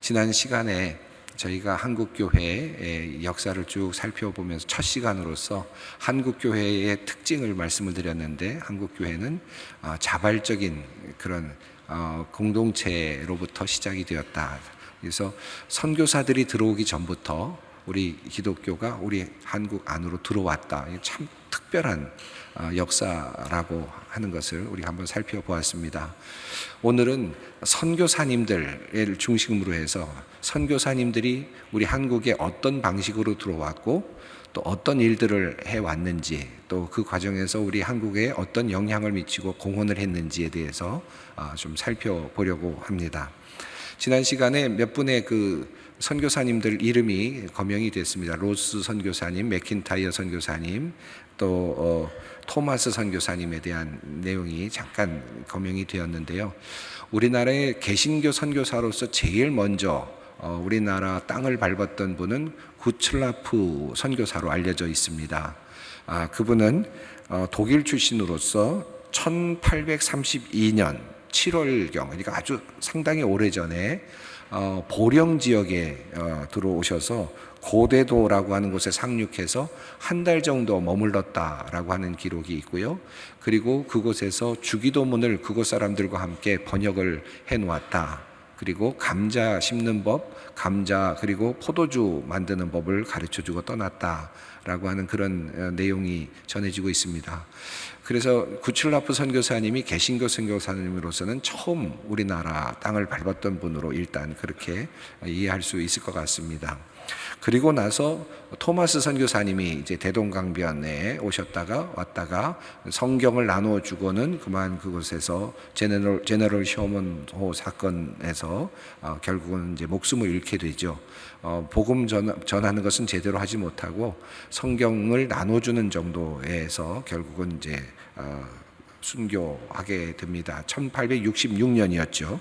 지난 시간에 저희가 한국교회의 역사를 쭉 살펴보면서 첫 시간으로서 한국교회의 특징을 말씀을 드렸는데, 한국교회는 자발적인 그런 공동체로부터 시작이 되었다. 그래서 선교사들이 들어오기 전부터 우리 기독교가 우리 한국 안으로 들어왔다. 참 특별한 역사라고 하는 것을 우리 한번 살펴보았습니다. 오늘은 선교사님들을 중심으로 해서 선교사님들이 우리 한국에 어떤 방식으로 들어왔고 또 어떤 일들을 해왔는지, 또 그 과정에서 우리 한국에 어떤 영향을 미치고 공헌을 했는지에 대해서 좀 살펴보려고 합니다. 지난 시간에 몇 분의 그 선교사님들 이름이 거명이 됐습니다. 로스 선교사님, 맥킨타이어 선교사님, 또 토마스 선교사님에 대한 내용이 잠깐 거명이 되었는데요. 우리나라의 개신교 선교사로서 제일 먼저 우리나라 땅을 밟았던 분은 구츠라프 선교사로 알려져 있습니다. 그분은 독일 출신으로서 1832년 7월경, 그러니까 아주 상당히 오래전에 보령 지역에 들어오셔서 고대도라고 하는 곳에 상륙해서 한 달 정도 머물렀다라고 하는 기록이 있고요. 그리고 그곳에서 주기도문을 그곳 사람들과 함께 번역을 해놓았다. 그리고 감자 심는 법, 감자 그리고 포도주 만드는 법을 가르쳐주고 떠났다라고 하는 그런 내용이 전해지고 있습니다. 그래서 구칠라프 선교사님이 개신교 선교사님으로서는 처음 우리나라 땅을 밟았던 분으로 일단 그렇게 이해할 수 있을 것 같습니다. 그리고 나서 토마스 선교사님이 이제 대동강변에 오셨다가 왔다가 성경을 나눠주고는 그만 그곳에서 제너럴 셔먼호 사건에서 결국은 이제 목숨을 잃게 되죠. 복음 전하는 것은 제대로 하지 못하고 성경을 나눠주는 정도에서 결국은 이제 순교하게 됩니다. 1866년이었죠.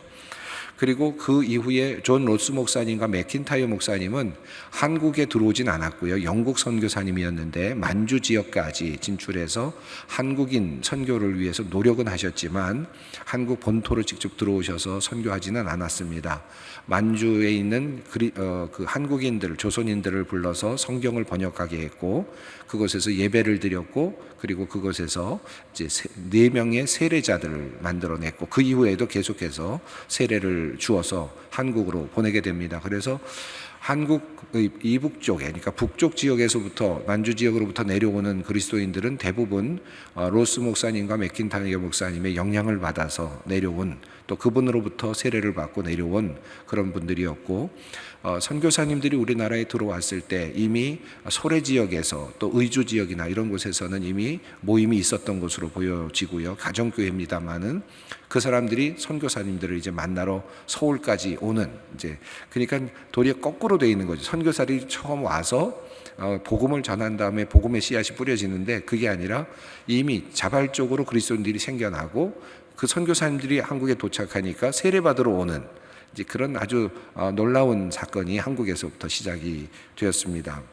그리고 그 이후에 존 로스 목사님과 맥킨타이어 목사님은 한국에 들어오진 않았고요. 영국 선교사님이었는데 만주 지역까지 진출해서 한국인 선교를 위해서 노력은 하셨지만 한국 본토로 직접 들어오셔서 선교하지는 않았습니다. 만주에 있는 그 한국인들, 조선인들을 불러서 성경을 번역하게 했고 그곳에서 예배를 드렸고, 그리고 그곳에서 이제 4명의 세례자들을 만들어냈고 그 이후에도 계속해서 세례를 주어서 한국으로 보내게 됩니다. 그래서 한국의 이북 쪽에, 그러니까 북쪽 지역에서부터 만주 지역으로부터 내려오는 그리스도인들은 대부분 로스 목사님과 맥킨타이어 목사님의 영향을 받아서 내려온, 또 그분으로부터 세례를 받고 내려온 그런 분들이었고, 선교사님들이 우리나라에 들어왔을 때 이미 소래 지역에서 또 의주 지역이나 이런 곳에서는 이미 모임이 있었던 것으로 보여지고요. 가정교회입니다만은 그 사람들이 선교사님들을 이제 만나러 서울까지 오는, 이제 그러니까 도리어 거꾸로 돼 있는 거죠. 선교사들이 처음 와서 복음을 전한 다음에 복음의 씨앗이 뿌려지는데 그게 아니라 이미 자발적으로 그리스도인들이 생겨나고 그 선교사님들이 한국에 도착하니까 세례받으러 오는 이제 그런 아주 놀라운 사건이 한국에서부터 시작이 되었습니다.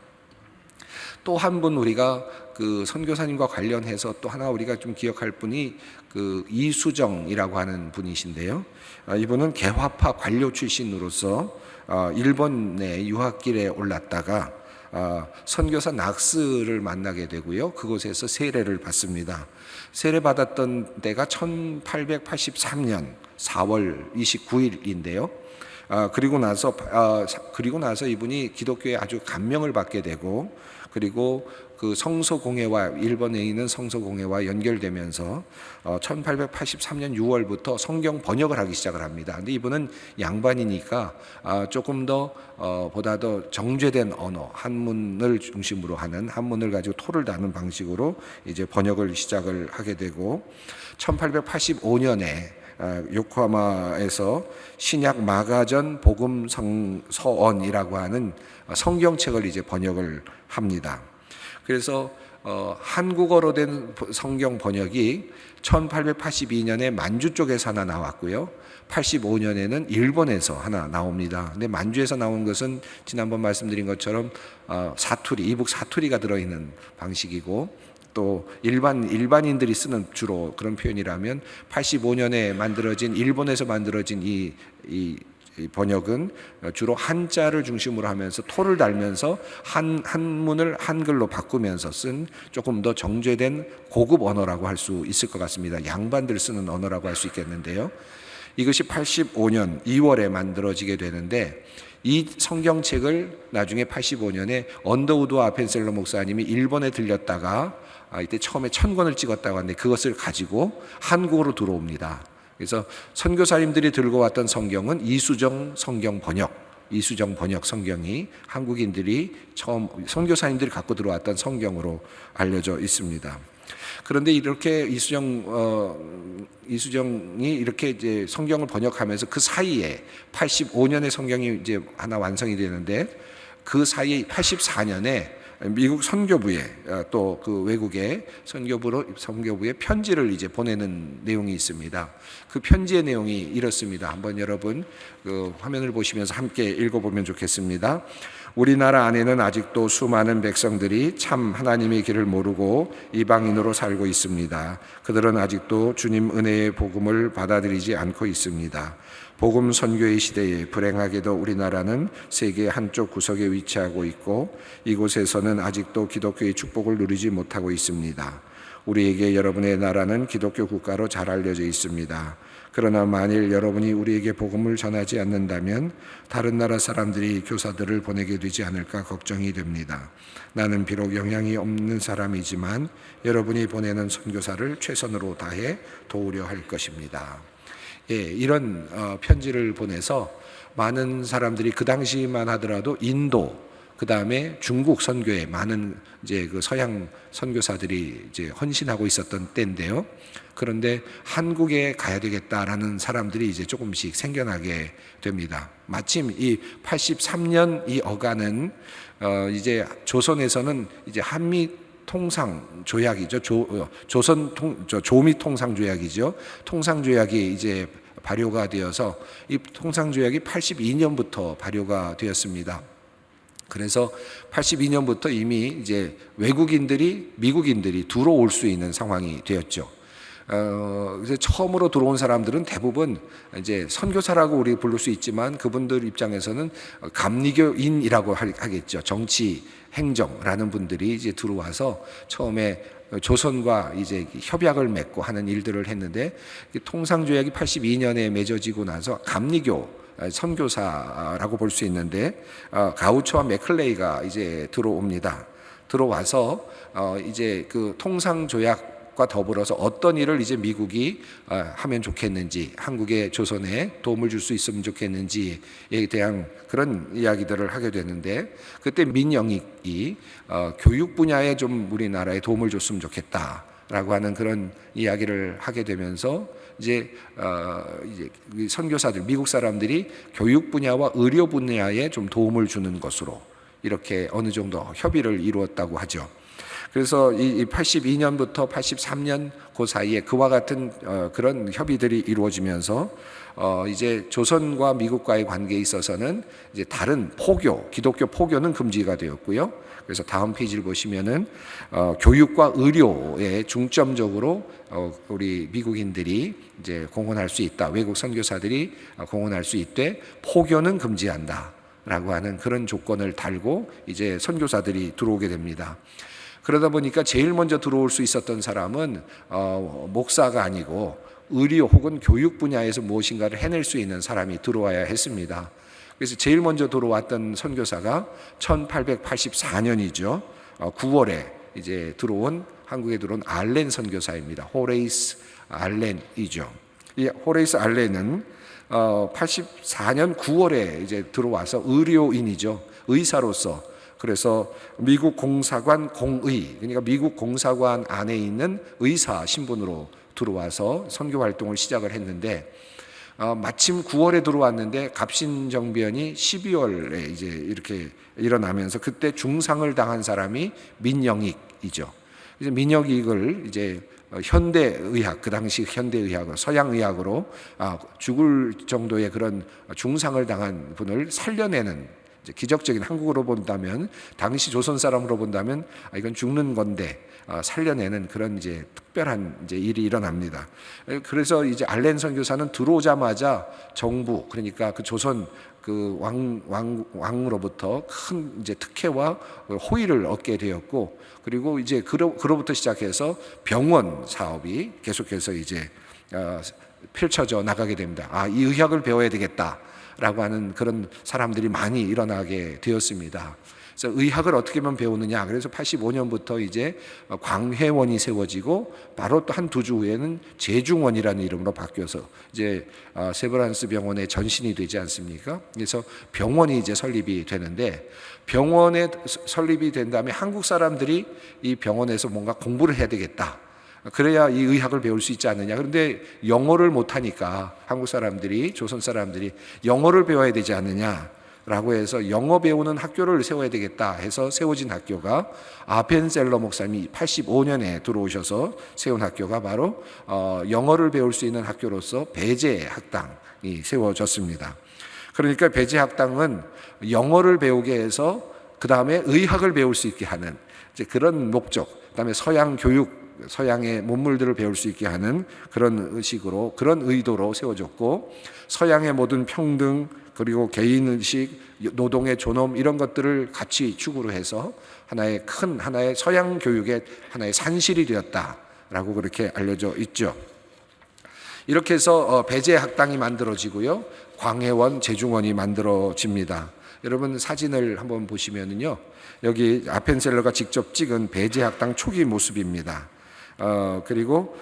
또 한 분 우리가 그 선교사님과 관련해서 또 하나 우리가 좀 기억할 분이 그 이수정이라고 하는 분이신데요. 이분은 개화파 관료 출신으로서 일본의 유학길에 올랐다가 선교사 낙스를 만나게 되고요. 그곳에서 세례를 받습니다. 세례 받았던 때가 1883년 4월 29일인데요. 그리고 나서 이분이 기독교에 아주 감명을 받게 되고, 그리고 그 성서공회와 일본에 있는 성서공회와 연결되면서 1883년 6월부터 성경 번역을 하기 시작을 합니다. 근데 이분은 양반이니까 조금 더 보다 더 정제된 언어, 한문을 중심으로 하는, 한문을 가지고 토를 다는 방식으로 이제 번역을 시작을 하게 되고, 1885년에 요코하마에서 신약 마가전 복음 서언이라고 하는 성경책을 이제 번역을 합니다. 그래서 한국어로 된 성경 번역이 1882년에 만주 쪽에서 하나 나왔고요. 85년에는 일본에서 하나 나옵니다. 근데 만주에서 나온 것은 지난번 말씀드린 것처럼 사투리, 이북 사투리가 들어있는 방식이고, 또 일반인들이 쓰는 주로 그런 표현이라면 85년에 만들어진, 일본에서 만들어진 이 이 번역은 주로 한자를 중심으로 하면서 토를 달면서 한문을 한글로 바꾸면서 쓴 조금 더 정제된 고급 언어라고 할 수 있을 것 같습니다. 양반들 쓰는 언어라고 할 수 있겠는데요. 이것이 85년 2월에 만들어지게 되는데 이 성경책을 나중에 85년에 언더우드 아펜셀러 목사님이 일본에 들렸다가 이때 처음에 1000권을 찍었다고 하는데 그것을 가지고 한국으로 들어옵니다. 그래서 선교사님들이 들고 왔던 성경은 이수정 번역 성경이 한국인들이 처음 선교사님들이 갖고 들어왔던 성경으로 알려져 있습니다. 그런데 이렇게 이수정이 이렇게 이제 성경을 번역하면서 그 사이에 85년에 성경이 이제 하나 완성이 되는데 그 사이에 84년에 미국 선교부에 또 그 외국의 선교부에 편지를 이제 보내는 내용이 있습니다. 그 편지의 내용이 이렇습니다. 한번 여러분 그 화면을 보시면서 함께 읽어보면 좋겠습니다. 우리나라 안에는 아직도 수많은 백성들이 참 하나님의 길을 모르고 이방인으로 살고 있습니다. 그들은 아직도 주님 은혜의 복음을 받아들이지 않고 있습니다. 복음 선교의 시대에 불행하게도 우리나라는 세계 한쪽 구석에 위치하고 있고 이곳에서는 아직도 기독교의 축복을 누리지 못하고 있습니다. 우리에게 여러분의 나라는 기독교 국가로 잘 알려져 있습니다. 그러나 만일 여러분이 우리에게 복음을 전하지 않는다면 다른 나라 사람들이 교사들을 보내게 되지 않을까 걱정이 됩니다. 나는 비록 영향이 없는 사람이지만 여러분이 보내는 선교사를 최선으로 다해 도우려 할 것입니다. 이런 편지를 보내서 많은 사람들이 그 당시만 하더라도 인도, 그 다음에 중국 선교에 많은 이제 그 서양 선교사들이 이제 헌신하고 있었던 때인데요. 그런데 한국에 가야 되겠다라는 사람들이 이제 조금씩 생겨나게 됩니다. 마침 이 83년 이 어간은 이제 조선에서는 이제 한미 통상 조약이죠. 조미 통상 조약이죠. 통상 조약이 이제 발효가 되어서 이 통상 조약이 82년부터 발효가 되었습니다. 그래서 82년부터 이미 이제 미국인들이 들어올 수 있는 상황이 되었죠. 그래서 처음으로 들어온 사람들은 대부분 이제 선교사라고 우리 부를 수 있지만 그분들 입장에서는 감리교인이라고 하겠죠. 정치 행정라는 분들이 이제 들어와서 처음에 조선과 이제 협약을 맺고 하는 일들을 했는데 통상조약이 82년에 맺어지고 나서 감리교 선교사라고 볼 수 있는데 가우초와 맥클레이가 이제 들어옵니다. 들어와서 이제 그 통상조약과 더불어서 어떤 일을 이제 미국이 하면 좋겠는지, 한국의 조선에 도움을 줄 수 있으면 좋겠는지에 대한 그런 이야기들을 하게 되는데 그때 민영익이 교육 분야에 좀 우리나라에 도움을 줬으면 좋겠다라고 하는 그런 이야기를 하게 되면서 이제 선교사들, 미국 사람들이 교육 분야와 의료 분야에 좀 도움을 주는 것으로 이렇게 어느 정도 협의를 이루었다고 하죠. 그래서 이 82년부터 83년 그 사이에 그와 같은 그런 협의들이 이루어지면서 이제 조선과 미국과의 관계에 있어서는 이제 다른 기독교 포교는 금지가 되었고요. 그래서 다음 페이지를 보시면은 교육과 의료에 중점적으로 우리 미국인들이 이제 공헌할 수 있다. 외국 선교사들이 공헌할 수 있되 포교는 금지한다라고 하는 그런 조건을 달고 이제 선교사들이 들어오게 됩니다. 그러다 보니까 제일 먼저 들어올 수 있었던 사람은 목사가 아니고 의료 혹은 교육 분야에서 무엇인가를 해낼 수 있는 사람이 들어와야 했습니다. 그래서 제일 먼저 들어왔던 선교사가 1884년이죠. 9월에 이제 한국에 들어온 알렌 선교사입니다. 호레이스 알렌이죠. 이 호레이스 알렌은 84년 9월에 이제 들어와서 의료인이죠. 의사로서. 그래서 미국 공사관 공의, 그러니까 미국 공사관 안에 있는 의사 신분으로 들어와서 선교 활동을 시작을 했는데 마침 9월에 들어왔는데 갑신정변이 12월에 이제 이렇게 일어나면서 그때 중상을 당한 사람이 민영익이죠. 그래서 민영익을 이제 현대의학, 그 당시 현대의학으로 서양의학으로 죽을 정도의 그런 중상을 당한 분을 살려내는 이제 기적적인, 한국으로 본다면, 당시 조선 사람으로 본다면 이건 죽는 건데 살려내는 그런 이제 특별한 이제 일이 일어납니다. 그래서 이제 알렌 선교사는 들어오자마자 정부, 그러니까 그 조선 그 왕으로부터 큰 이제 특혜와 호의를 얻게 되었고, 그리고 이제 그로부터 시작해서 병원 사업이 계속해서 이제 펼쳐져 나가게 됩니다. 이 의학을 배워야 되겠다라고 하는 그런 사람들이 많이 일어나게 되었습니다. 그래서 의학을 어떻게 하면 배우느냐. 그래서 85년부터 이제 광해원이 세워지고, 바로 또 한 두 주 후에는 제중원이라는 이름으로 바뀌어서 이제 세브란스 병원의 전신이 되지 않습니까? 그래서 병원이 이제 설립이 되는데, 병원에 설립이 된 다음에 한국 사람들이 이 병원에서 뭔가 공부를 해야 되겠다. 그래야 이 의학을 배울 수 있지 않느냐. 그런데 영어를 못하니까 한국 사람들이, 조선 사람들이 영어를 배워야 되지 않느냐 라고 해서 영어 배우는 학교를 세워야 되겠다 해서 세워진 학교가, 아펜셀러 목사님이 85년에 들어오셔서 세운 학교가 바로 영어를 배울 수 있는 학교로서 배제학당이 세워졌습니다. 그러니까 배제학당은 영어를 배우게 해서 그 다음에 의학을 배울 수 있게 하는 이제 그런 목적, 그 다음에 서양 교육, 서양의 문물들을 배울 수 있게 하는 그런 의식으로, 그런 의도로 세워졌고, 서양의 모든 평등, 그리고 개인의식, 노동의 존엄, 이런 것들을 같이 추구로 해서 하나의 서양 교육의 하나의 산실이 되었다라고 그렇게 알려져 있죠. 이렇게 해서 배제학당이 만들어지고요, 광해원, 제중원이 만들어집니다. 여러분 사진을 한번 보시면은요, 여기 아펜셀러가 직접 찍은 배제학당 초기 모습입니다. 그리고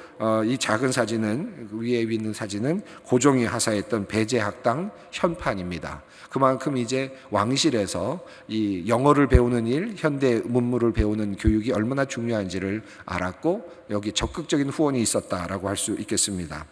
이 작은 사진은, 위에 있는 사진은 고종이 하사했던 배제학당 현판입니다. 그만큼 이제 왕실에서 이 영어를 배우는 일, 현대 문물을 배우는 교육이 얼마나 중요한지를 알았고, 여기 적극적인 후원이 있었다라고 할 수 있겠습니다.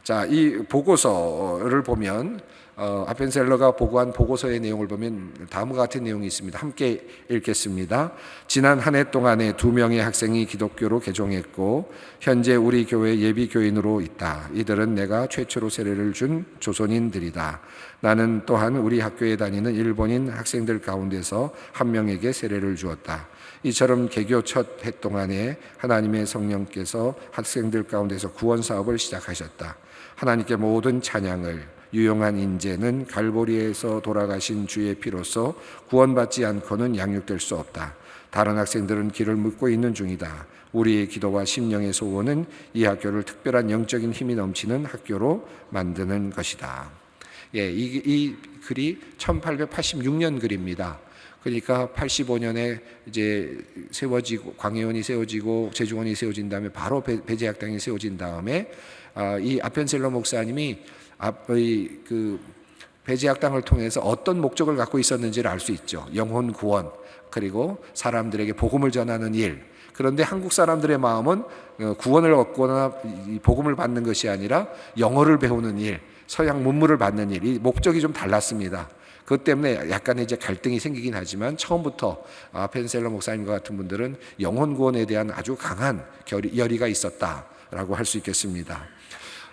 자, 이 보고서를 보면 아펜셀러가 보고한 보고서의 내용을 보면 다음과 같은 내용이 있습니다. 함께 읽겠습니다. 지난 한 해 동안에 2명의 학생이 기독교로 개종했고 현재 우리 교회 예비 교인으로 있다. 이들은 내가 최초로 세례를 준 조선인들이다. 나는 또한 우리 학교에 다니는 일본인 학생들 가운데서 한 명에게 세례를 주었다. 이처럼 개교 첫 해 동안에 하나님의 성령께서 학생들 가운데서 구원 사업을 시작하셨다. 하나님께 모든 찬양을, 유용한 인재는 갈보리에서 돌아가신 주의 피로서 구원받지 않고는 양육될 수 없다. 다른 학생들은 길을 묻고 있는 중이다. 우리의 기도와 심령의 소원은 이 학교를 특별한 영적인 힘이 넘치는 학교로 만드는 것이다. 예, 이 글이 1886년 글입니다. 그러니까 85년에 이제 세워지고, 광해원이 세워지고 제중원이 세워진 다음에 바로 배제학당이 세워진 다음에 이 아펜셀러 목사님이 그 배제학당을 통해서 어떤 목적을 갖고 있었는지를 알 수 있죠. 영혼 구원, 그리고 사람들에게 복음을 전하는 일. 그런데 한국 사람들의 마음은 구원을 얻거나 복음을 받는 것이 아니라 영어를 배우는 일, 서양 문물을 받는 일, 이 목적이 좀 달랐습니다. 그것 때문에 약간의 이제 갈등이 생기긴 하지만, 처음부터 아펜셀러 목사님과 같은 분들은 영혼 구원에 대한 아주 강한 열의가 있었다라고 할 수 있겠습니다.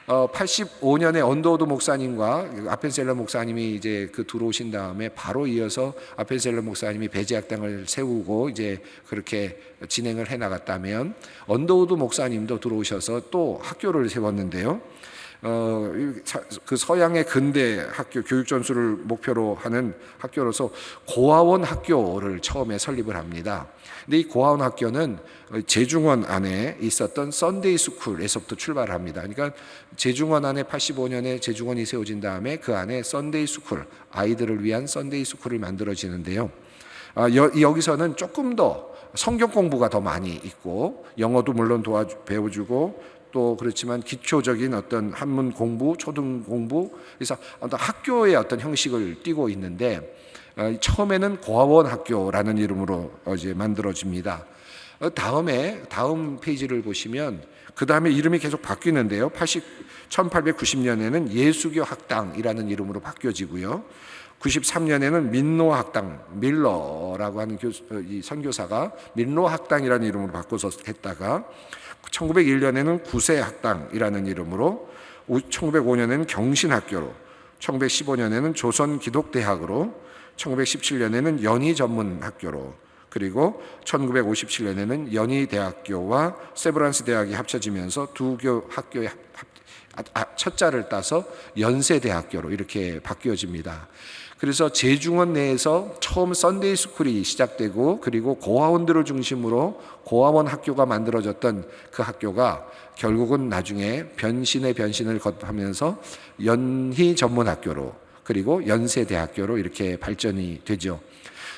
85년에 언더우드 목사님과 아펜셀러 목사님이 이제 들어오신 다음에 바로 이어서 아펜셀러 목사님이 배제학당을 세우고 이제 그렇게 진행을 해 나갔다면, 언더우드 목사님도 들어오셔서 또 학교를 세웠는데요. 그 서양의 근대 학교, 교육 전수를 목표로 하는 학교로서 고아원 학교를 처음에 설립을 합니다. 근데 이 고아원 학교는 제중원 안에 있었던 썬데이 스쿨에서부터 출발을 합니다. 그러니까 제중원 안에 85년에 제중원이 세워진 다음에 그 안에 썬데이 스쿨, 아이들을 위한 썬데이 스쿨을 만들어지는데요. 여기서는 조금 더 성경 공부가 더 많이 있고, 영어도 물론 배워주고, 또 그렇지만 기초적인 어떤 한문 공부, 초등 공부, 그래서 어떤 학교의 어떤 형식을 띠고 있는데, 처음에는 고아원 학교라는 이름으로 이제 만들어집니다. 다음 페이지를 보시면 그 다음에 이름이 계속 바뀌는데요. 1890년에는 예수교 학당이라는 이름으로 바뀌어지고요. 93년에는 민노 학당, 밀러라고 하는 이 선교사가 민노 학당이라는 이름으로 바꿔서 했다가, 1901년에는 구세학당이라는 이름으로, 1905년에는 경신학교로, 1915년에는 조선기독대학으로, 1917년에는 연희 전문 학교로, 그리고 1957년에는 연희대학교와 세브란스 대학이 합쳐지면서 두 학교의 첫 자를 따서 연세대학교로 이렇게 바뀌어집니다. 그래서 재중원 내에서 처음 썬데이 스쿨이 시작되고, 그리고 고아원들을 중심으로 고아원 학교가 만들어졌던 그 학교가 결국은 나중에 변신의 변신을 거듭하면서 연희 전문학교로, 그리고 연세대학교로 이렇게 발전이 되죠.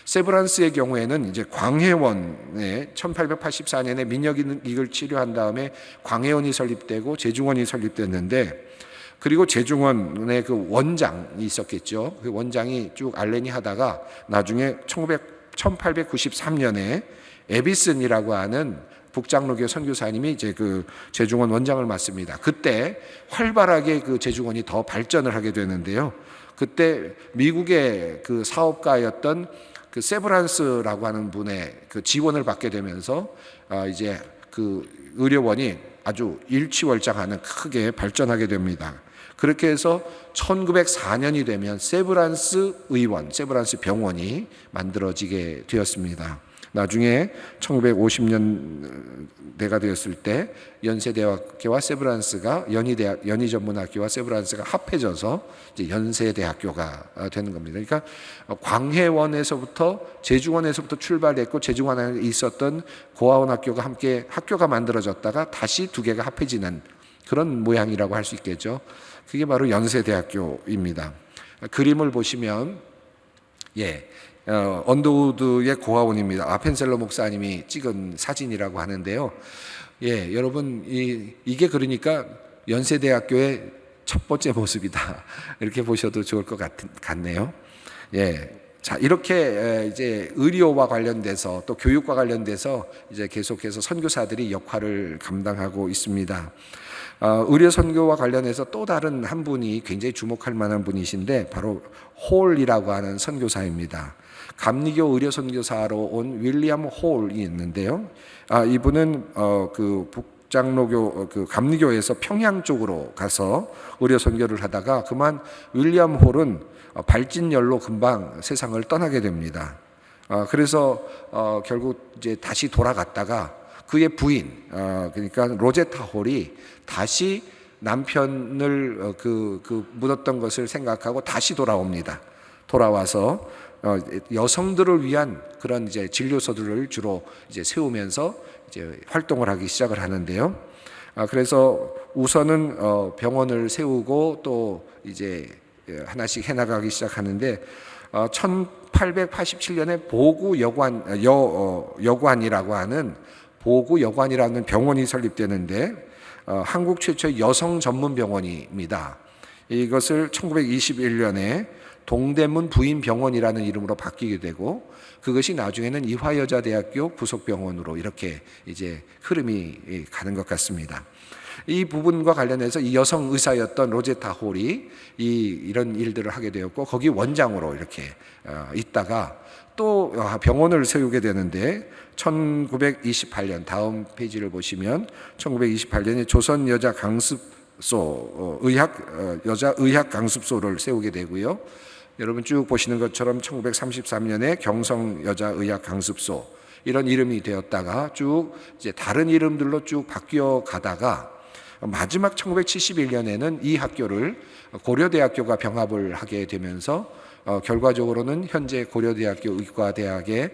세브란스의 경우에는 이제 광해원에 1884년에 민역이익을 치료한 다음에 광해원이 설립되고 재중원이 설립됐는데, 그리고 재중원의 그 원장이 있었겠죠. 그 원장이 쭉 알레니 하다가 나중에 1893년에 에비슨이라고 하는 북장로교 선교사님이 이제 그 재중원 원장을 맡습니다. 그때 활발하게 그 재중원이 더 발전을 하게 되는데요. 그때 미국의 그 사업가였던 그 세브란스라고 하는 분의 그 지원을 받게 되면서 이제 그 의료원이 아주 일취월장하는 크게 발전하게 됩니다. 그렇게 해서 1904년이 되면 세브란스 의원, 세브란스 병원이 만들어지게 되었습니다. 나중에 1950년대가 되었을 때 연세대학교와 세브란스가 연희전문학교와 세브란스가 합해져서 이제 연세대학교가 되는 겁니다. 그러니까 광해원에서부터 재중원에서부터 출발했고, 재중원에 있었던 고아원 학교가 함께 학교가 만들어졌다가 다시 두 개가 합해지는 그런 모양이라고 할 수 있겠죠. 그게 바로 연세대학교입니다. 그림을 보시면 언더우드의 고아원입니다. 아펜셀러 목사님이 찍은 사진이라고 하는데요. 여러분 이게 그러니까 연세대학교의 첫 번째 모습이다. 이렇게 보셔도 좋을 것 같네요. 자, 이렇게 이제 의료와 관련돼서 또 교육과 관련돼서 이제 계속해서 선교사들이 역할을 감당하고 있습니다. 의료 선교와 관련해서 또 다른 한 분이 굉장히 주목할 만한 분이신데 바로 홀이라고 하는 선교사입니다. 감리교 의료 선교사로 온 윌리엄 홀이 있는데요. 이분은 그 북장로교 그 감리교에서 평양 쪽으로 가서 의료 선교를 하다가 그만 윌리엄 홀은 발진열로 금방 세상을 떠나게 됩니다. 그래서 결국 이제 다시 돌아갔다가 그의 부인, 그러니까 로제타 홀이 다시 남편을 묻었던 것을 생각하고 다시 돌아옵니다. 돌아와서 여성들을 위한 그런 이제 진료소들을 주로 이제 세우면서 이제 활동을 하기 시작을 하는데요. 그래서 우선은 병원을 세우고 또 이제 하나씩 해나가기 시작하는데 1887년에 여관이라고 하는 보구여관이라는 병원이 설립되는데 한국 최초의 여성 전문 병원입니다. 이것을 1921년에 동대문 부인병원이라는 이름으로 바뀌게 되고, 그것이 나중에는 이화여자대학교 부속병원으로 이렇게 이제 흐름이 가는 것 같습니다. 이 부분과 관련해서 이 여성 의사였던 로제타 홀이 이런 일들을 하게 되었고, 거기 원장으로 이렇게 있다가 또 병원을 세우게 되는데 1928년 다음 페이지를 보시면 1928년에 조선 여자 강습소 여자 의학 강습소를 세우게 되고요. 여러분 쭉 보시는 것처럼 1933년에 경성 여자 의학 강습소 이런 이름이 되었다가 쭉 이제 다른 이름들로 쭉 바뀌어 가다가 마지막 1971년에는 이 학교를 고려대학교가 병합을 하게 되면서 결과적으로는 현재 고려대학교 의과대학의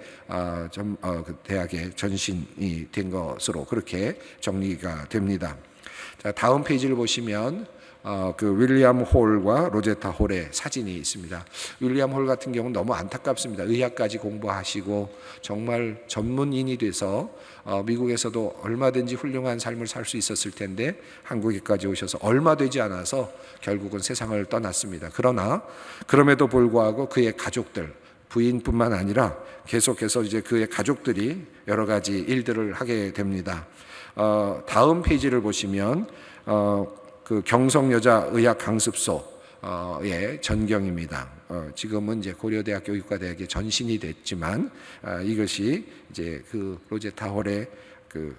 대학의 전신이 된 것으로 그렇게 정리가 됩니다. 자, 다음 페이지를 보시면 그 윌리엄 홀과 로제타 홀의 사진이 있습니다. 윌리엄 홀 같은 경우는 너무 안타깝습니다. 의학까지 공부하시고 정말 전문인이 돼서 미국에서도 얼마든지 훌륭한 삶을 살 수 있었을 텐데 한국에까지 오셔서 얼마 되지 않아서 결국은 세상을 떠났습니다. 그러나 그럼에도 불구하고 그의 가족들, 부인뿐만 아니라 계속해서 이제 그의 가족들이 여러 가지 일들을 하게 됩니다. 다음 페이지를 보시면 그 경성여자의학 강습소의 전경입니다. 지금은 이제 고려대학교 의과대학의 전신이 됐지만 이것이 이제 그 로제타 홀의 그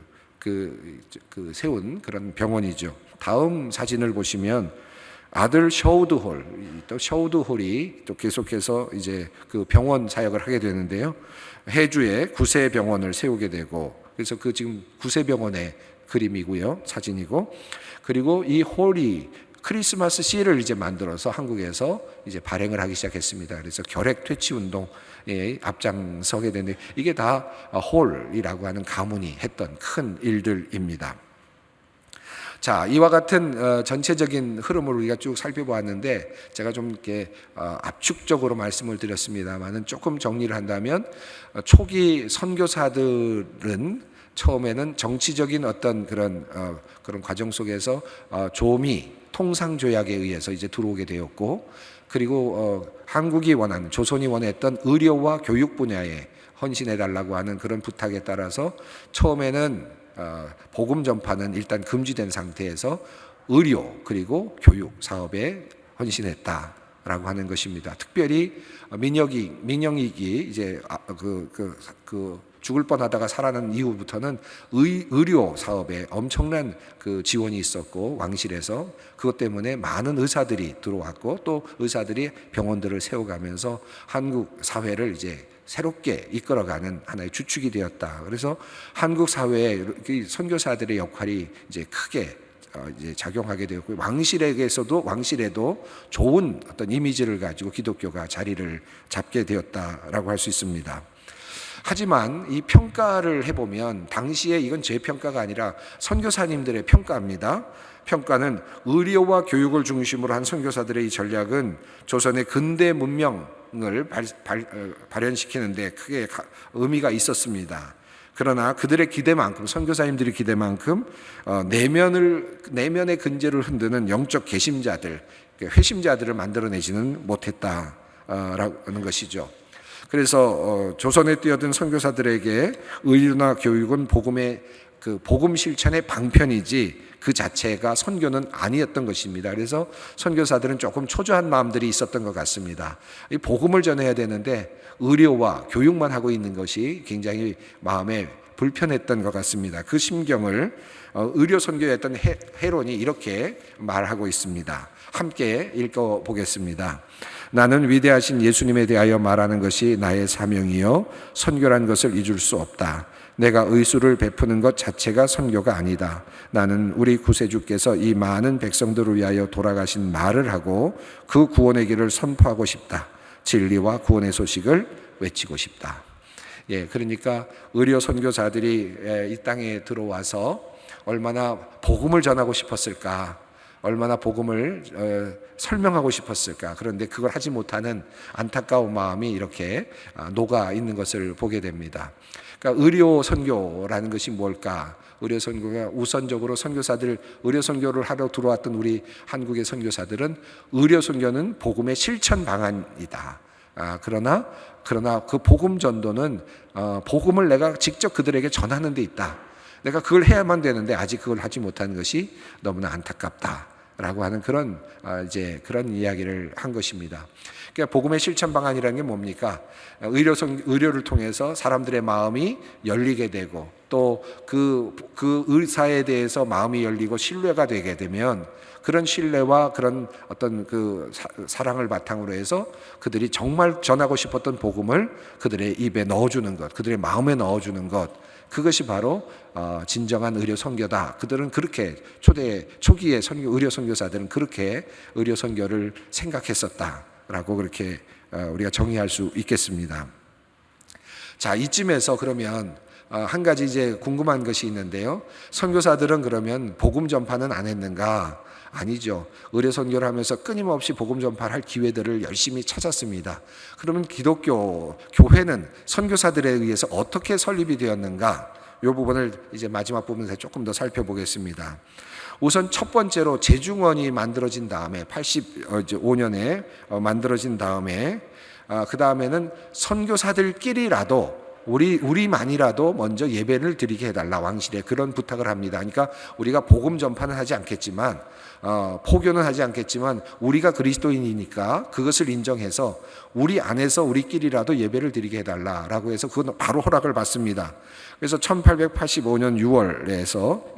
세운 그런 병원이죠. 다음 사진을 보시면 아들 셔우드홀, 또 셔우드홀이 또 계속해서 이제 그 병원 사역을 하게 되는데요. 해주에 구세병원을 세우게 되고, 그래서 그 지금 구세병원의 그림이고요, 사진이고, 그리고 이 홀이 크리스마스 씨를 이제 만들어서 한국에서 이제 발행을 하기 시작했습니다. 그래서 결핵 퇴치 운동에 앞장서게 되는데, 이게 다 홀이라고 하는 가문이 했던 큰 일들입니다. 자, 이와 같은 전체적인 흐름을 우리가 쭉 살펴보았는데, 제가 좀 이렇게 압축적으로 말씀을 드렸습니다만은, 조금 정리를 한다면, 초기 선교사들은 처음에는 정치적인 어떤 그런 과정 속에서 조미 통상 조약에 의해서 이제 들어오게 되었고, 그리고 한국이 원하는, 조선이 원했던 의료와 교육 분야에 헌신해 달라고 하는 그런 부탁에 따라서 처음에는 복음 전파는 일단 금지된 상태에서 의료 그리고 교육 사업에 헌신했다라고 하는 것입니다. 특별히 민영익이 이제 죽을 뻔하다가 살아난 이후부터는 의료 사업에 엄청난 그 지원이 있었고, 왕실에서 그것 때문에 많은 의사들이 들어왔고, 또 의사들이 병원들을 세워가면서 한국 사회를 이제 새롭게 이끌어가는 하나의 주축이 되었다. 그래서 한국 사회의 선교사들의 역할이 이제 크게 이제 작용하게 되었고, 왕실에도 좋은 어떤 이미지를 가지고 기독교가 자리를 잡게 되었다라고 할 수 있습니다. 하지만 이 평가를 해보면, 당시에 이건 제 평가가 아니라 선교사님들의 평가입니다. 평가는 의료와 교육을 중심으로 한 선교사들의 이 전략은 조선의 근대 문명을 발현시키는 데 크게 의미가 있었습니다. 그러나 그들의 기대만큼, 선교사님들의 기대만큼 내면의 근제를 흔드는 영적 개심자들, 회심자들을 만들어내지는 못했다라는 것이죠. 그래서 조선에 뛰어든 선교사들에게 의료나 교육은 복음 실천의 방편이지 그 자체가 선교는 아니었던 것입니다. 그래서 선교사들은 조금 초조한 마음들이 있었던 것 같습니다. 이 복음을 전해야 되는데 의료와 교육만 하고 있는 것이 굉장히 마음에 불편했던 것 같습니다. 그 심경을 의료 선교에 했던 해론이 이렇게 말하고 있습니다. 함께 읽어보겠습니다. 나는 위대하신 예수님에 대하여 말하는 것이 나의 사명이요 선교란 것을 잊을 수 없다. 내가 의술을 베푸는 것 자체가 선교가 아니다. 나는 우리 구세주께서 이 많은 백성들을 위하여 돌아가신 말을 하고 그 구원의 길을 선포하고 싶다. 진리와 구원의 소식을 외치고 싶다. 예, 그러니까 의료 선교사들이 이 땅에 들어와서 얼마나 복음을 전하고 싶었을까, 얼마나 복음을 설명하고 싶었을까. 그런데 그걸 하지 못하는 안타까운 마음이 이렇게 녹아 있는 것을 보게 됩니다. 그러니까 의료 선교라는 것이 뭘까? 의료 선교가 우선적으로 의료 선교를 하러 들어왔던 우리 한국의 선교사들은 의료 선교는 복음의 실천 방안이다. 그러나 그 복음 전도는 복음을 내가 직접 그들에게 전하는 데 있다. 내가 그걸 해야만 되는데 아직 그걸 하지 못하는 것이 너무나 안타깝다라고 하는 그런 이야기를 한 것입니다. 그러니까 복음의 실천 방안이라는 게 뭡니까? 의료를 통해서 사람들의 마음이 열리게 되고, 또 그 의사에 대해서 마음이 열리고 신뢰가 되게 되면, 그런 신뢰와 그런 어떤 그 사랑을 바탕으로 해서 그들이 정말 전하고 싶었던 복음을 그들의 입에 넣어주는 것, 그들의 마음에 넣어주는 것, 그것이 바로 진정한 의료 선교다. 그들은 그렇게 초기의 의료 선교사들은 그렇게 의료 선교를 생각했었다라고 그렇게 우리가 정의할 수 있겠습니다. 자, 이쯤에서 그러면 한 가지 이제 궁금한 것이 있는데요. 선교사들은 그러면 복음 전파는 안 했는가? 아니죠. 의료 선교를 하면서 끊임없이 복음 전파를 할 기회들을 열심히 찾았습니다. 그러면 기독교 교회는 선교사들에 의해서 어떻게 설립이 되었는가? 이 부분을 이제 마지막 부분에서 조금 더 살펴보겠습니다. 우선 첫 번째로 제중원이 만들어진 다음에 85년에 만들어진 다음에 그 다음에는 선교사들끼리라도 우리만이라도 먼저 예배를 드리게 해달라, 왕실에 그런 부탁을 합니다. 그러니까 우리가 복음 전파는 하지 않겠지만 포교는 하지 않겠지만 우리가 그리스도인이니까 그것을 인정해서 우리 안에서 우리끼리라도 예배를 드리게 해달라라고 해서 그건 바로 허락을 받습니다. 그래서 1885년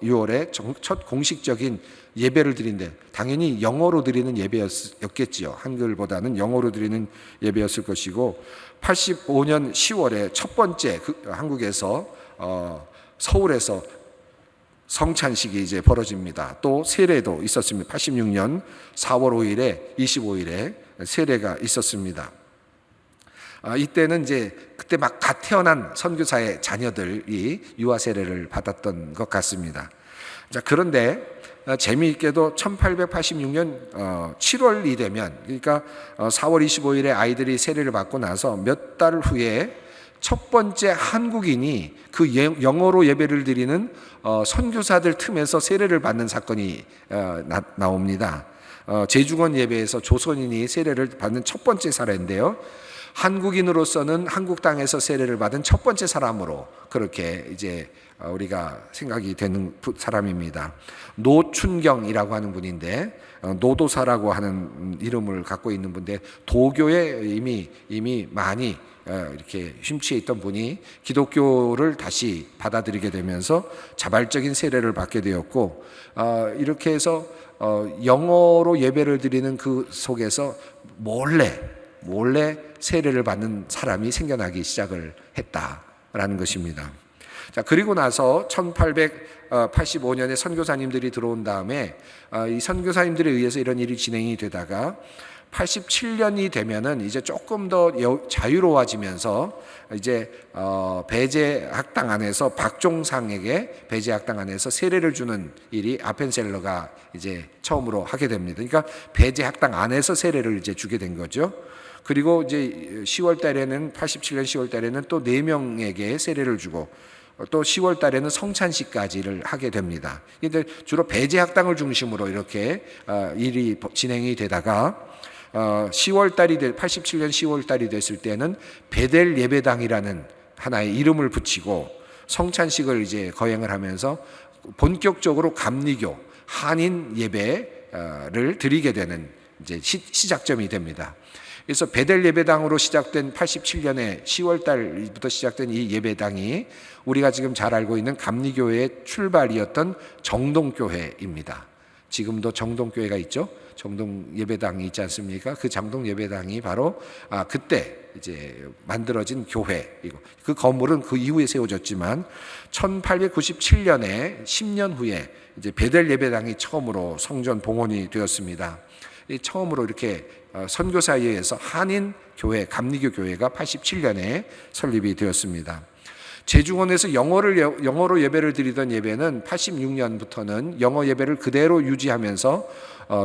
6월에 첫 공식적인 예배를 드린데, 당연히 영어로 드리는 예배였겠지요. 한글보다는 영어로 드리는 예배였을 것이고, 85년 10월에 첫 번째 한국에서 서울에서 성찬식이 이제 벌어집니다. 또 세례도 있었습니다. 86년 4월 5일에 25일에 세례가 있었습니다. 이때는 이제 그때 막 갓 태어난 선교사의 자녀들이 유아 세례를 받았던 것 같습니다. 자, 그런데 재미있게도 1886년 7월이 되면, 그러니까 4월 25일에 아이들이 세례를 받고 나서 몇 달 후에 첫 번째 한국인이 그 영어로 예배를 드리는 선교사들 틈에서 세례를 받는 사건이 나옵니다. 제주건 예배에서 조선인이 세례를 받는 첫 번째 사례인데요. 한국인으로서는 한국 땅에서 세례를 받은 첫 번째 사람으로 그렇게 이제 우리가 생각이 되는 사람입니다. 노춘경이라고 하는 분인데, 노도사라고 하는 이름을 갖고 있는 분인데, 도교에 이미 많이 이렇게 심취해 있던 분이 기독교를 다시 받아들이게 되면서 자발적인 세례를 받게 되었고, 이렇게 해서 영어로 예배를 드리는 그 속에서 몰래 세례를 받는 사람이 생겨나기 시작을 했다라는 것입니다. 자, 그리고 나서 1885년에 선교사님들이 들어온 다음에 이 선교사님들에 의해서 이런 일이 진행이 되다가 87년이 되면은 이제 조금 더 자유로워지면서 이제 배제학당 안에서 박종상에게 배제학당 안에서 세례를 주는 일이 아펜셀러가 이제 처음으로 하게 됩니다. 그러니까 배제학당 안에서 세례를 이제 주게 된 거죠. 그리고 이제 10월 달에는 87년 10월 달에는 또 4명에게 세례를 주고, 또 10월 달에는 성찬식까지를 하게 됩니다. 근데 주로 배제학당을 중심으로 이렇게 일이 진행이 되다가 87년 10월 달이 됐을 때는 베델 예배당이라는 하나의 이름을 붙이고 성찬식을 이제 거행을 하면서 본격적으로 감리교 한인 예배를 드리게 되는 이제 시작점이 됩니다. 그래서 베델 예배당으로 시작된 87년에 10월 달부터 시작된 이 예배당이 우리가 지금 잘 알고 있는 감리교회의 출발이었던 정동교회입니다. 지금도 정동교회가 있죠. 정동 예배당이 있지 않습니까? 그 정동 예배당이 바로 그때 이제 만들어진 교회이고, 그 건물은 그 이후에 세워졌지만 1897년에 10년 후에 이제 베델 예배당이 처음으로 성전 봉헌이 되었습니다. 처음으로 이렇게 선교사에 의해서 한인 교회, 감리교 교회가 87년에 설립이 되었습니다. 제주원에서 영어로 예배를 드리던 예배는 86년부터는 영어 예배를 그대로 유지하면서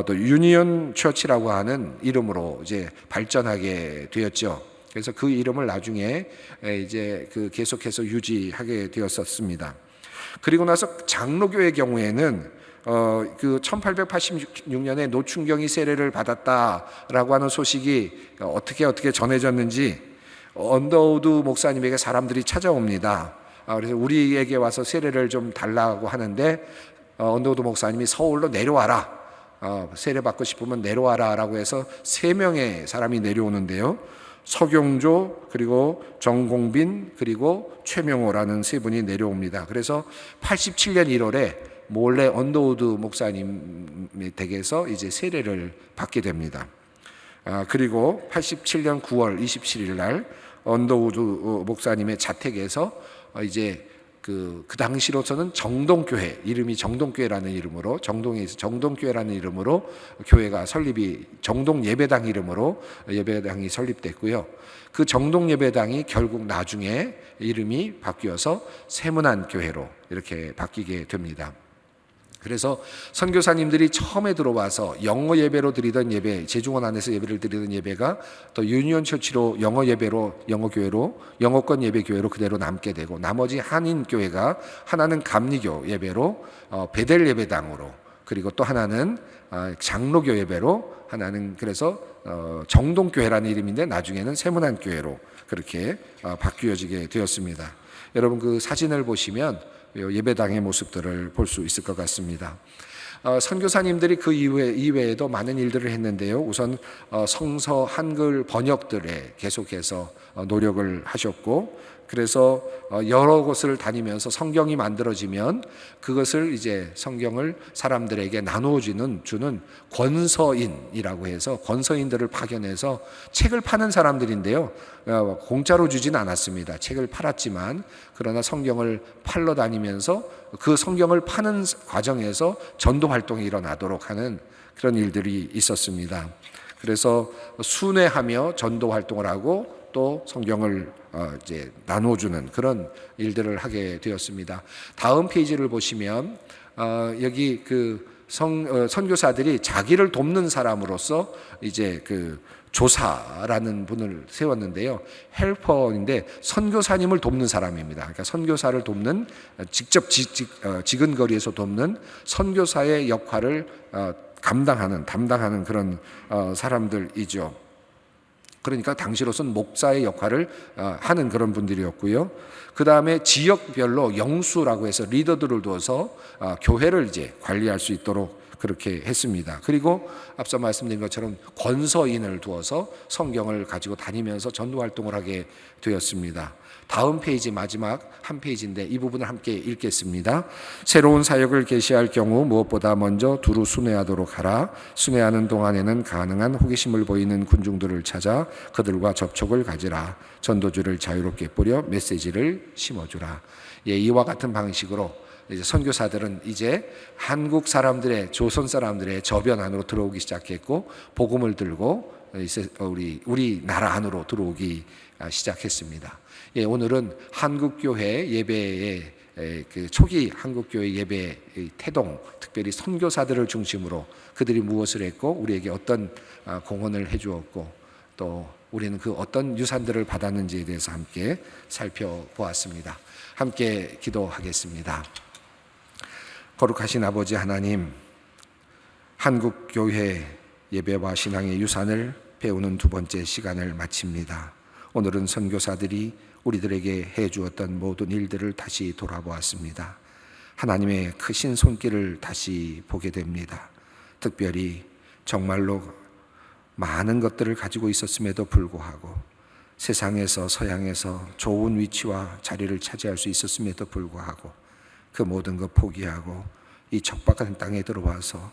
또 유니온 처치라고 하는 이름으로 이제 발전하게 되었죠. 그래서 그 이름을 나중에 이제 계속해서 유지하게 되었었습니다. 그리고 나서 장로교의 경우에는 그 1886년에 노춘경이 세례를 받았다라고 하는 소식이 어떻게 전해졌는지 언더우드 목사님에게 사람들이 찾아옵니다. 그래서 우리에게 와서 세례를 좀 달라고 하는데 언더우드 목사님이 서울로 내려와라, 세례 받고 싶으면 내려와라 라고 해서 3명의 사람이 내려오는데요. 서경조, 그리고 정공빈, 그리고 최명호라는 3분이 내려옵니다. 그래서 87년 1월에 몰래 언더우드 목사님의 댁에서 이제 세례를 받게 됩니다. 그리고 87년 9월 27일 날 언더우드 목사님의 자택에서 이제 그 당시로서는 정동교회, 이름이 정동교회라는 이름으로, 정동에 있어 정동교회라는 이름으로 교회가 설립이, 정동 예배당 이름으로 예배당이 설립됐고요. 그 정동 예배당이 결국 나중에 이름이 바뀌어서 세문안 교회로 이렇게 바뀌게 됩니다. 그래서 선교사님들이 처음에 들어와서 영어 예배로 드리던 예배, 제중원 안에서 예배를 드리던 예배가 또 유니온 처치로 영어 예배로, 영어 교회로, 영어권 예배 교회로 그대로 남게 되고, 나머지 한인 교회가 하나는 감리교 예배로, 베델 예배당으로, 그리고 또 하나는 장로교 예배로, 하나는 그래서 정동교회라는 이름인데 나중에는 세문안 교회로 그렇게 바뀌어지게 되었습니다. 여러분 그 사진을 보시면 예배당의 모습들을 볼 수 있을 것 같습니다. 선교사님들이 그 이외에도 많은 일들을 했는데요. 우선 성서 한글 번역들에 계속해서 노력을 하셨고, 그래서 여러 곳을 다니면서 성경이 만들어지면 그것을 이제 성경을 사람들에게 나누어주는 권서인이라고 해서 권서인들을 파견해서 책을 파는 사람들인데요. 공짜로 주진 않았습니다. 책을 팔았지만 그러나 성경을 팔러 다니면서 그 성경을 파는 과정에서 전도 활동이 일어나도록 하는 그런 일들이 있었습니다. 그래서 순회하며 전도 활동을 하고 또 성경을 이제 나눠주는 그런 일들을 하게 되었습니다. 다음 페이지를 보시면 여기 그 선교사들이 자기를 돕는 사람으로서 이제 그 조사라는 분을 세웠는데요. 헬퍼인데 선교사님을 돕는 사람입니다. 그러니까 선교사를 돕는, 직접 지근거리에서 돕는 선교사의 역할을 담당하는 그런 사람들이죠. 그러니까 당시로서는 목사의 역할을 하는 그런 분들이었고요. 그 다음에 지역별로 영수라고 해서 리더들을 두어서 교회를 이제 관리할 수 있도록 그렇게 했습니다. 그리고 앞서 말씀드린 것처럼 권서인을 두어서 성경을 가지고 다니면서 전도 활동을 하게 되었습니다. 다음 페이지, 마지막 한 페이지인데 이 부분을 함께 읽겠습니다. 새로운 사역을 개시할 경우 무엇보다 먼저 두루 순회하도록 하라. 순회하는 동안에는 가능한 호기심을 보이는 군중들을 찾아 그들과 접촉을 가지라. 전도주를 자유롭게 뿌려 메시지를 심어주라. 이와 같은 방식으로 이제 선교사들은 이제 한국 사람들의, 조선 사람들의 저변 안으로 들어오기 시작했고, 복음을 들고 우리 나라 안으로 들어오기 시작했습니다. 오늘은 한국교회 예배의 그 초기 한국교회 예배의 태동, 특별히 선교사들을 중심으로 그들이 무엇을 했고 우리에게 어떤 공헌을 해주었고 또 우리는 그 어떤 유산들을 받았는지에 대해서 함께 살펴보았습니다. 함께 기도하겠습니다. 거룩하신 아버지 하나님, 한국교회 예배와 신앙의 유산을 배우는 두 번째 시간을 마칩니다. 오늘은 선교사들이 우리들에게 해주었던 모든 일들을 다시 돌아보았습니다. 하나님의 크신 손길을 다시 보게 됩니다. 특별히 정말로 많은 것들을 가지고 있었음에도 불구하고, 세상에서 서양에서 좋은 위치와 자리를 차지할 수 있었음에도 불구하고 그 모든 것 포기하고 이 척박한 땅에 들어와서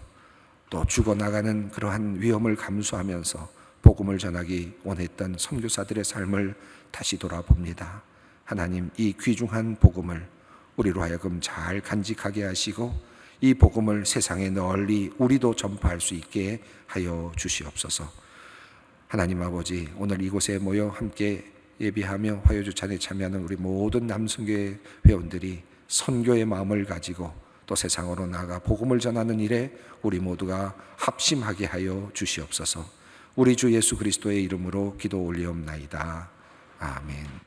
또 죽어나가는 그러한 위험을 감수하면서 복음을 전하기 원했던 선교사들의 삶을 다시 돌아봅니다. 하나님, 이 귀중한 복음을 우리로 하여금 잘 간직하게 하시고 이 복음을 세상에 널리 우리도 전파할 수 있게 하여 주시옵소서. 하나님 아버지, 오늘 이곳에 모여 함께 예비하며 화요주찬에 참여하는 우리 모든 남선교회 회원들이 선교의 마음을 가지고 또 세상으로 나아가 복음을 전하는 일에 우리 모두가 합심하게 하여 주시옵소서. 우리 주 예수 그리스도의 이름으로 기도 올리옵나이다. 아멘.